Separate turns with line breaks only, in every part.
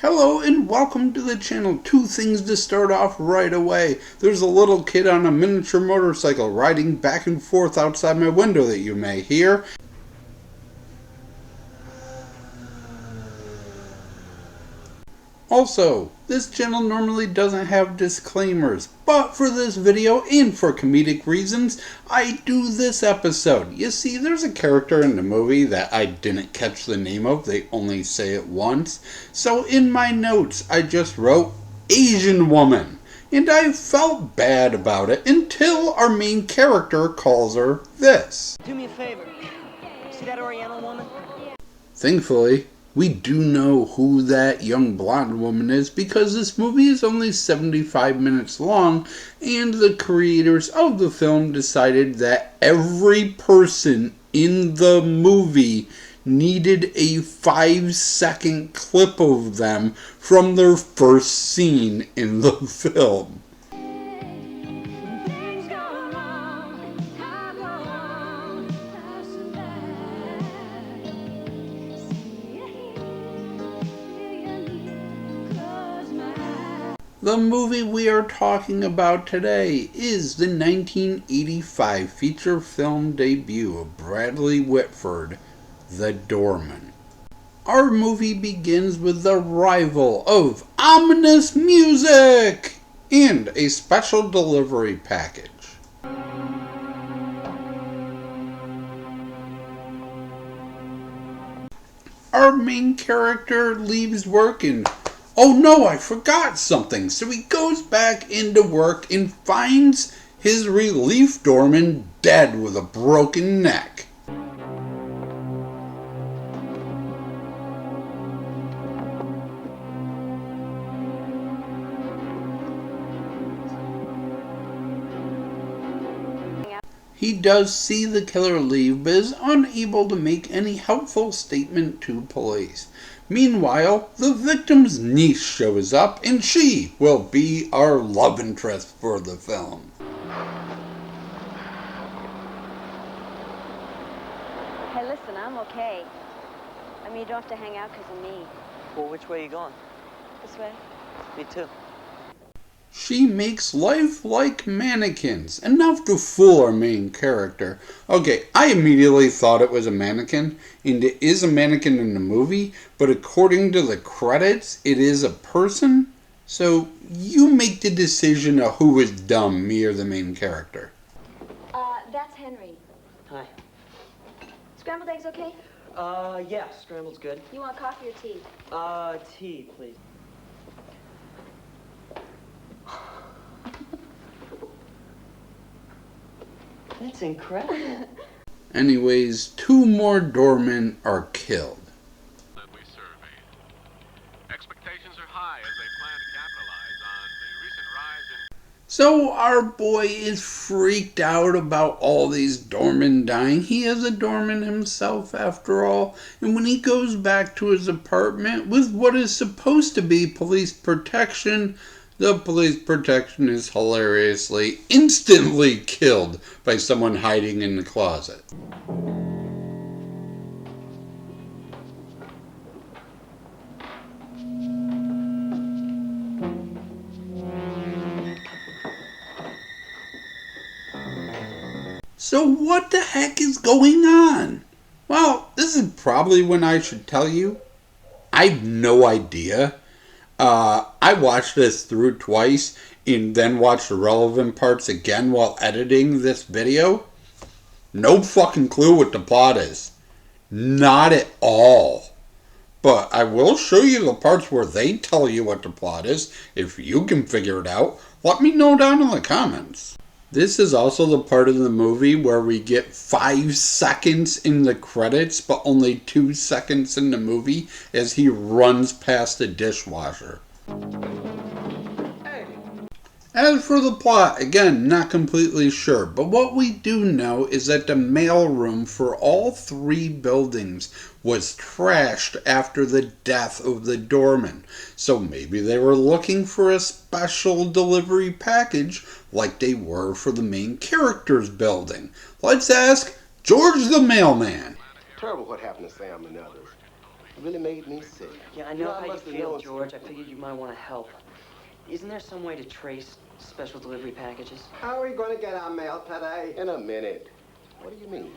Hello and welcome to the channel. Two things to start off right away. There's a little kid on a miniature motorcycle riding back and forth outside my window that you may hear. Also, this channel normally doesn't have disclaimers, but for this video and for comedic reasons, I do this episode. You see, there's a character in the movie that I didn't catch the name of, they only say it once. So in my notes, I just wrote Asian woman, and I felt bad about it until our main character calls her this.
Do me a favor, see that Oriental woman?
Thankfully, we do know who that young blonde woman is because this movie is only 75 minutes long and the creators of the film decided that every person in the movie needed a 5-second clip of them from their first scene in the film. The movie we are talking about today is the 1985 feature film debut of Bradley Whitford, The Doorman. Our movie begins with the arrival of ominous music and a special delivery package. Our main character leaves work and oh no, I forgot something. So he goes back into work and finds his relief doorman dead with a broken neck. He does see the killer leave, but is unable to make any helpful statement to police. Meanwhile, the victim's niece shows up, and she will be our love interest for the film.
Hey, listen, I'm okay. I mean, you don't have to hang out because of me.
Well, which way are you going?
This way?
Me too.
She makes lifelike mannequins, enough to fool our main character. Okay, I immediately thought it was a mannequin, and it is a mannequin in the movie, but according to the credits, it is a person. So you make the decision of who is dumb, me or the main character.
That's Henry.
Hi.
Scrambled eggs okay?
Yeah, scrambled's good.
You want coffee or tea?
Tea, please. That's incredible.
Anyways, 2 more doormen are killed.
That we surveyed. Expectations are high as they plan to capitalize on the recent rise in...
So our boy is freaked out about all these doormen dying. He is a doorman himself after all. And when he goes back to his apartment with what is supposed to be police protection, the police protection is hilariously, instantly killed by someone hiding in the closet. So what the heck is going on? Well, this is probably when I should tell you. I have no idea. I watched this through twice and then watched the relevant parts again while editing this video. No fucking clue what the plot is. Not at all. But I will show you the parts where they tell you what the plot is. If you can figure it out, let me know down in the comments. This is also the part of the movie where we get 5 seconds in the credits, but only 2 seconds in the movie as he runs past the dishwasher. As for the plot, again, not completely sure, but what we do know is that the mailroom for all 3 buildings was trashed after the death of the doorman. So maybe they were looking for a special delivery package like they were for the main character's building. Let's ask George the mailman.
Terrible what happened to Sam and others. It really made me sick.
Yeah, I
You
know
I
how you
must have
feel,
known
George. I figured you might want to help. Isn't there some way to trace special delivery packages?
How are we going to get our mail today? In a minute. What do you mean?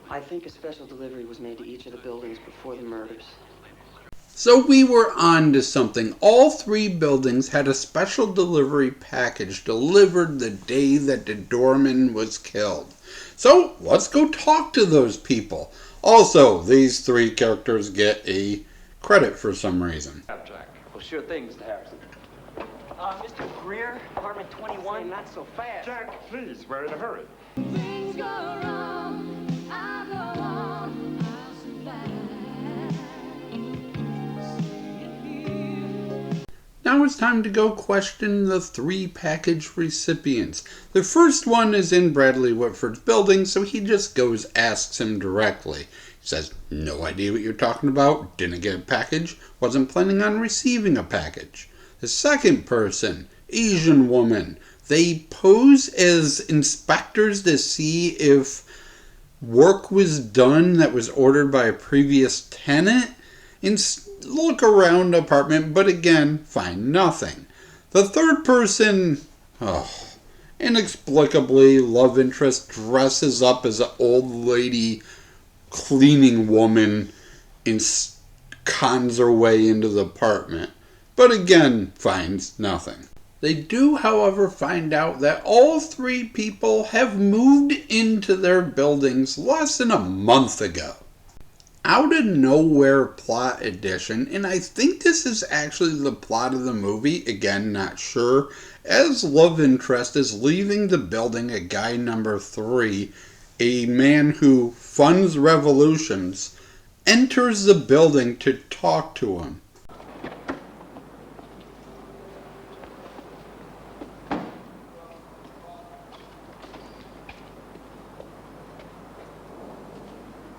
I think a special delivery was made to each of the buildings before the murders.
So we were on to something. All 3 buildings had a special delivery package delivered the day that the doorman was killed. So let's go talk to those people. Also, these 3 characters get a credit for some reason.
Jack. Well, sure thing, Mr. Harrison.
Mr. Greer, apartment 21.
Not so fast.
Jack, please, we're in a hurry.
Things go wrong, I go on, I'll survive.
Now it's time to go question the 3 package recipients. The first one is in Bradley Whitford's building, so he just goes asks him directly. He says, no idea what you're talking about, didn't get a package, wasn't planning on receiving a package. The second person, Asian woman, they pose as inspectors to see if work was done that was ordered by a previous tenant and look around the apartment, but again, find nothing. The third person, inexplicably, love interest dresses up as an old lady cleaning woman and cons her way into the apartment, but again, finds nothing. They do, however, find out that all 3 people have moved into their buildings less than a month ago. Out of nowhere plot addition, and I think this is actually the plot of the movie, again, not sure, as love interest is leaving the building at guy number 3, a man who funds revolutions, enters the building to talk to him.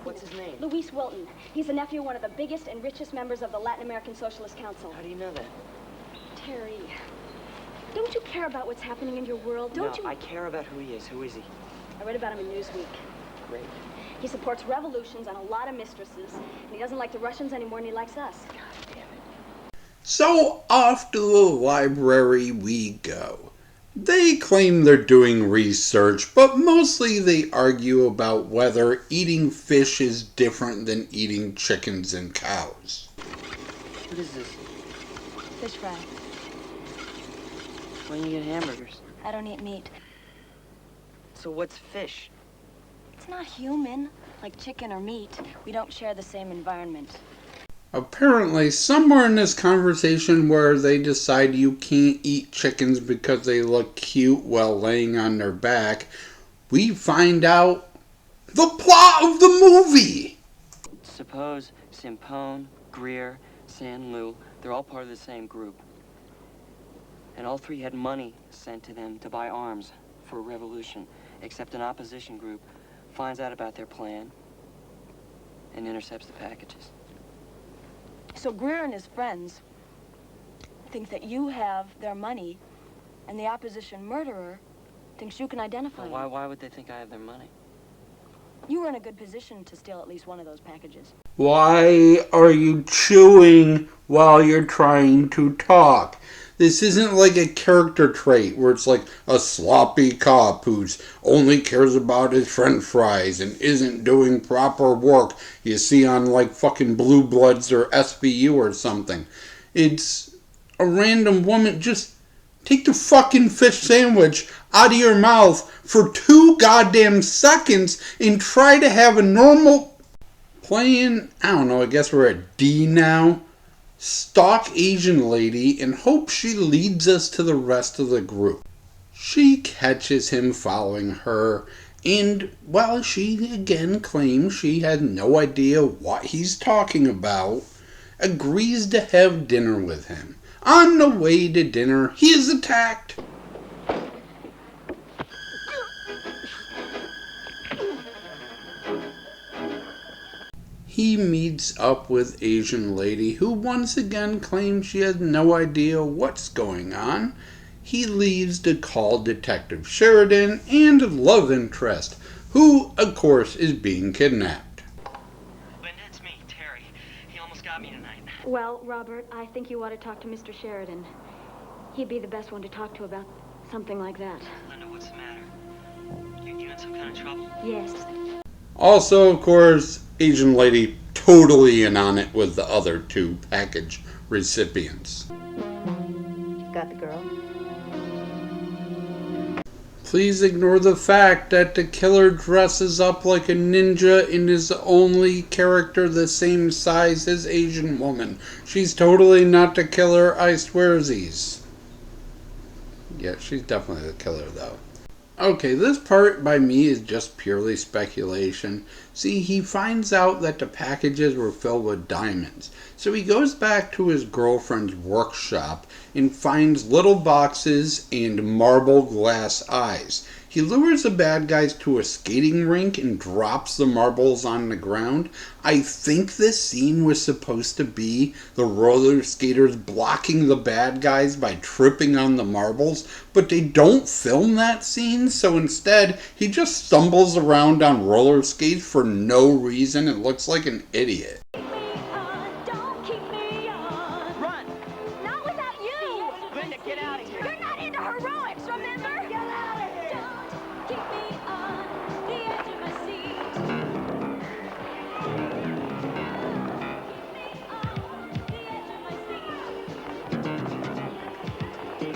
What's his name?
Luis Wilton. He's the nephew of one of the biggest and richest members of the Latin American Socialist Council.
How do you know that?
Terry, don't you care about what's happening in your world? Don't you?
I care about who he is. Who is he?
I read about him in Newsweek.
Great.
He supports revolutions on a lot of mistresses, and he doesn't like the Russians any more than he likes us.
God damn it.
So off to the library we go. They claim they're doing research, but mostly they argue about whether eating fish is different than eating chickens and cows.
What is this?
Fish fry.
When you get hamburgers.
I don't eat meat.
So what's fish?
It's not human, like chicken or meat. We don't share the same environment.
Apparently, somewhere in this conversation where they decide you can't eat chickens because they look cute while laying on their back, we find out the plot of the movie!
Suppose Simpone, Greer, San Lou, they're all part of the same group. And all 3 had money sent to them to buy arms for a revolution, except an opposition group finds out about their plan and intercepts the packages.
So Greer and his friends think that you have their money, and the opposition murderer thinks you can identify him.
Why would they think I have their money?
You were in a good position to steal at least one of those packages.
Why are you chewing while you're trying to talk? This isn't like a character trait where it's like a sloppy cop who's only cares about his french fries and isn't doing proper work you see on like fucking Blue Bloods or SVU or something. It's a random woman. Just take the fucking fish sandwich out of your mouth for 2 goddamn seconds and try to have a normal playing, I don't know, I guess we're at D now. Stalk Asian lady and hope she leads us to the rest of the group. She catches him following her, and while she again claims she had no idea what he's talking about, agrees to have dinner with him. On the way to dinner, he is attacked. He meets up with Asian lady who once again claims she has no idea what's going on. He leaves to call Detective Sheridan and love interest, who of course is being kidnapped.
Linda, it's me, Terry. He almost got
Well, Robert, I think you ought to talk to Mr. Sheridan. He'd be the best one to talk to about something like that.
Linda, what's the matter? You in some kind of trouble?
Yes.
Also, of course, Asian lady totally in on it with the other two package recipients.
Got the girl?
Please ignore the fact that the killer dresses up like a ninja and is the only character the same size as Asian woman. She's totally not the killer, I swearsies. Yeah, she's definitely the killer though. Okay, this part by me is just purely speculation. See, he finds out that the packages were filled with diamonds. So he goes back to his girlfriend's workshop and finds little boxes and marble glass eyes. He lures the bad guys to a skating rink and drops the marbles on the ground. I think this scene was supposed to be the roller skaters blocking the bad guys by tripping on the marbles, but they don't film that scene, so instead he just stumbles around on roller skates for no reason and looks like an idiot.
Don't keep me on.
Run!
Not without you.
Linda, get out of here!
You're not into heroics, remember? Get out of here. Don't keep me on the edge of my seat. Keep me on the edge of my seat.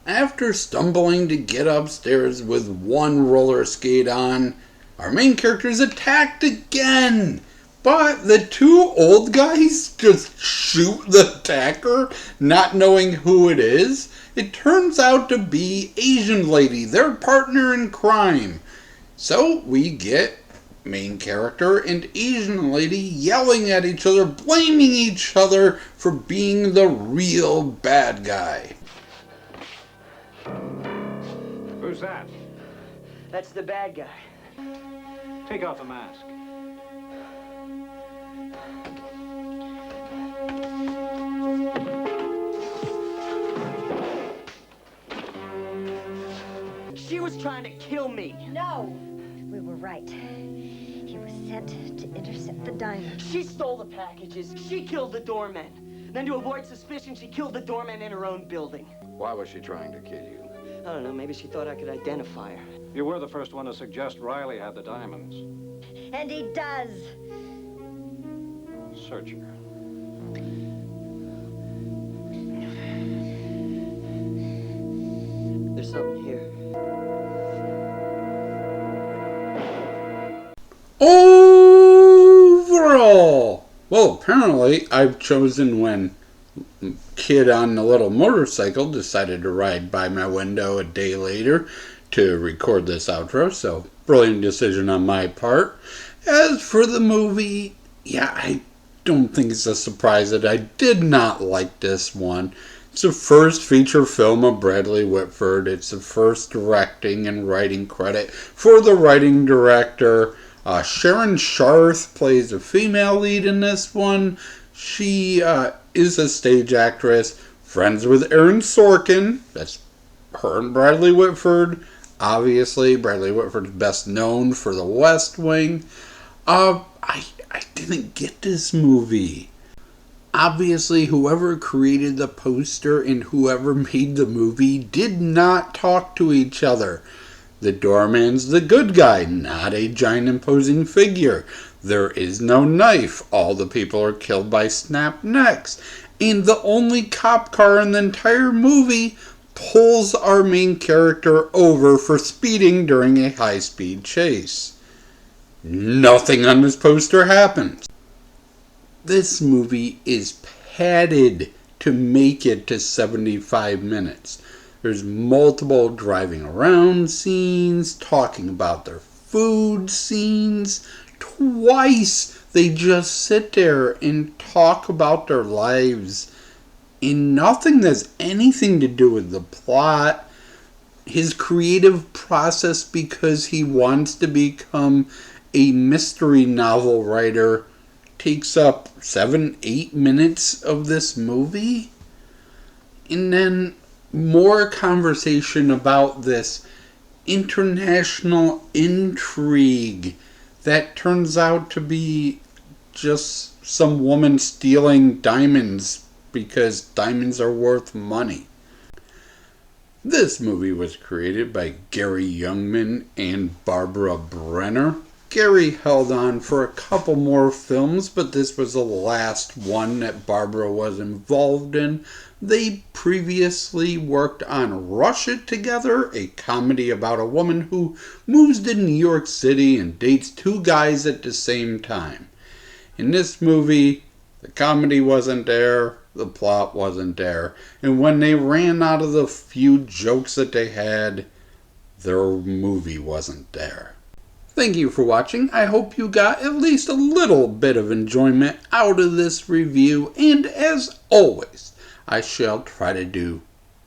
After stumbling to get upstairs with one roller skate on, our main character is attacked again. But the two old guys just shoot the attacker, not knowing who it is. It turns out to be Asian lady, their partner in crime. So we get main character and Asian lady yelling at each other, blaming each other for being the real bad guy.
Who's that?
That's the bad guy.
Take off the mask.
She was trying to kill me.
No! We were right. He was sent to intercept the diamond.
She stole the packages. She killed the doorman. Then to avoid suspicion, she killed the doorman in her own building.
Why was she trying to kill you?
I don't know, maybe she thought I could identify her.
You were the first one to suggest Riley had the diamonds.
And he does.
Search her.
There's something here.
Overall! Well, apparently I've chosen when kid on the little motorcycle decided to ride by my window a day later to record this outro, so brilliant decision on my part. As for the movie, yeah, I don't think it's a surprise that I did not like this one. It's the first feature film of Bradley Whitford. It's the first directing and writing credit for the writing director. Sharon Sharth plays a female lead in this one. She is a stage actress, friends with Aaron Sorkin. That's her and Bradley Whitford. Obviously, Bradley Whitford's best known for The West Wing. I didn't get this movie. Obviously, whoever created the poster and whoever made the movie did not talk to each other. The doorman's the good guy, not a giant imposing figure. There is no knife. All the people are killed by snap necks. And the only cop car in the entire movie pulls our main character over for speeding during a high-speed chase. Nothing on this poster happens. This movie is padded to make it to 75 minutes. There's multiple driving around scenes, talking about their food scenes. Twice they just sit there and talk about their lives. And nothing that's anything to do with the plot. His creative process because he wants to become a mystery novel writer takes up 7-8 minutes of this movie. And then more conversation about this international intrigue that turns out to be just some woman stealing diamonds because diamonds are worth money. This movie was created by Gary Youngman and Barbara Brenner. Gary held on for a couple more films, but this was the last one that Barbara was involved in. They previously worked on Rush It together, a comedy about a woman who moves to New York City and dates two guys at the same time. In this movie, the comedy wasn't there, the plot wasn't there, and when they ran out of the few jokes that they had, their movie wasn't there. Thank you for watching. I hope you got at least a little bit of enjoyment out of this review, and as always, I shall try to do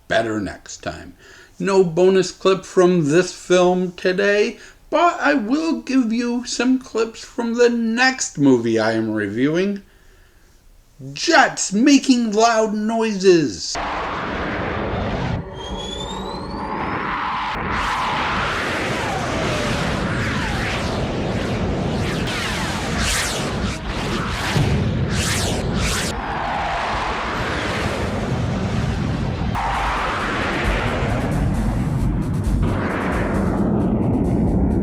better next time. No bonus clip from this film today, but I will give you some clips from the next movie I am reviewing. Jets making loud noises.